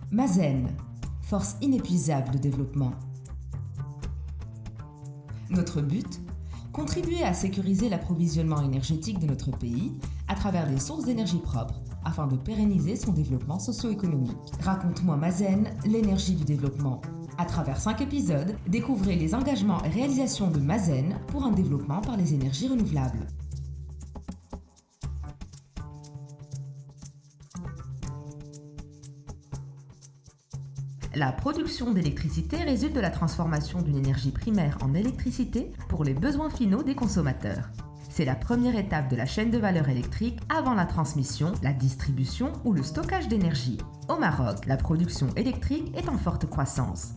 Mazen, force inépuisable de développement. Notre but ? Contribuer à sécuriser l'approvisionnement énergétique de notre pays à travers des sources d'énergie propres afin de pérenniser son développement socio-économique. Raconte-moi Mazen, l'énergie du développement. À travers 5 épisodes, découvrez les engagements et réalisations de Mazen pour un développement par les énergies renouvelables. La production d'électricité résulte de la transformation d'une énergie primaire en électricité pour les besoins finaux des consommateurs. C'est la première étape de la chaîne de valeur électrique avant la transmission, la distribution ou le stockage d'énergie. Au Maroc, la production électrique est en forte croissance.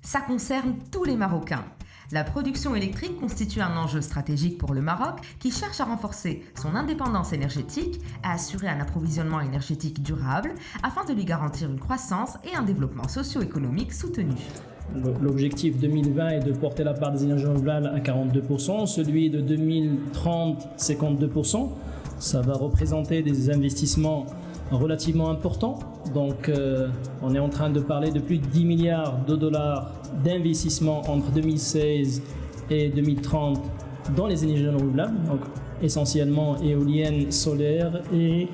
Ça concerne tous les Marocains. La production électrique constitue un enjeu stratégique pour le Maroc qui cherche à renforcer son indépendance énergétique, à assurer un approvisionnement énergétique durable afin de lui garantir une croissance et un développement socio-économique soutenu. L'objectif 2020 est de porter la part des énergies renouvelables à 42%, celui de 2030, 52%. Ça va représenter des investissements relativement importants. Donc, on est en train de parler de plus de 10 milliards de dollars d'investissement entre 2016 et 2030 dans les énergies renouvelables, donc essentiellement éoliennes, solaires et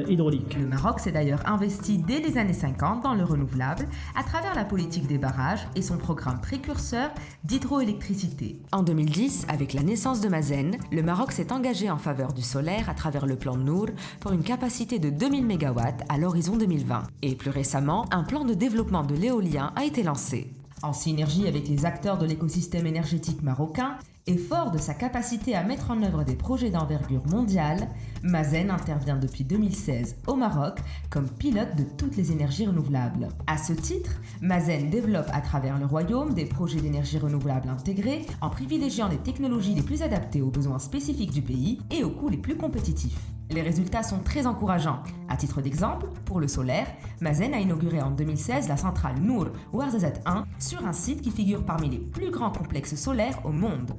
hydrauliques. Le Maroc s'est d'ailleurs investi dès les années 50 dans le renouvelable à travers la politique des barrages et son programme précurseur d'hydroélectricité. En 2010, avec la naissance de Mazen, le Maroc s'est engagé en faveur du solaire à travers le plan Nour pour une capacité de 2000 MW à l'horizon 2020. Et plus récemment, un plan de développement de l'éolien a été lancé. En synergie avec les acteurs de l'écosystème énergétique marocain et fort de sa capacité à mettre en œuvre des projets d'envergure mondiale, Mazen intervient depuis 2016 au Maroc comme pilote de toutes les énergies renouvelables. À ce titre, Mazen développe à travers le royaume des projets d'énergie renouvelable intégrés en privilégiant les technologies les plus adaptées aux besoins spécifiques du pays et aux coûts les plus compétitifs. Les résultats sont très encourageants. À titre d'exemple, pour le solaire, Mazen a inauguré en 2016 la centrale Nour Ouarzazate 1 sur un site qui figure parmi les plus grands complexes solaires au monde.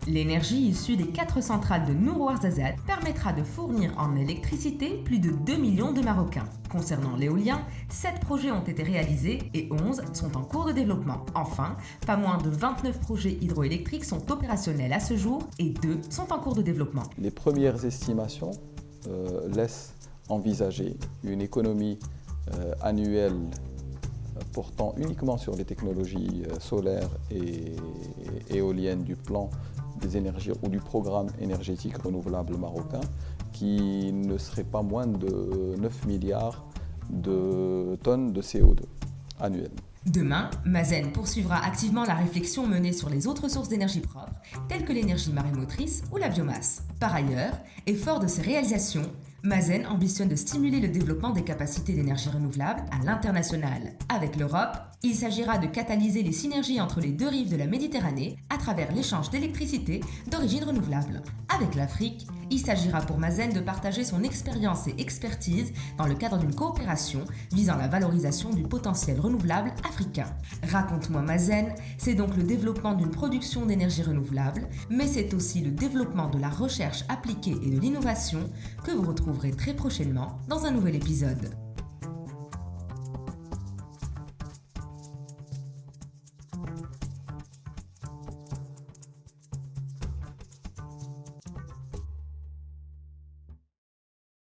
L'énergie issue des 4 centrales de Nour Ouarzazate permettra de fournir en électricité plus de 2 millions de Marocains. Concernant l'éolien, 7 projets ont été réalisés et 11 sont en cours de développement. Enfin, pas moins de 29 projets hydroélectriques sont opérationnels à ce jour et 2 sont en cours de développement. Les premières estimations laissent envisager une économie annuelle portant uniquement sur les technologies solaires et éoliennes du plan des énergies ou du programme énergétique renouvelable marocain qui ne serait pas moins de 9 milliards de tonnes de CO2 annuellement. Demain, Mazen poursuivra activement la réflexion menée sur les autres sources d'énergie propre, telles que l'énergie marémotrice ou la biomasse. Par ailleurs, et fort de ses réalisations, Mazen ambitionne de stimuler le développement des capacités d'énergie renouvelable à l'international. Avec l'Europe, il s'agira de catalyser les synergies entre les deux rives de la Méditerranée à travers l'échange d'électricité d'origine renouvelable. Avec l'Afrique, il s'agira pour Mazen de partager son expérience et expertise dans le cadre d'une coopération visant la valorisation du potentiel renouvelable africain. Raconte-moi Mazen, c'est donc le développement d'une production d'énergie renouvelable, mais c'est aussi le développement de la recherche appliquée et de l'innovation que vous retrouverez très prochainement dans un nouvel épisode.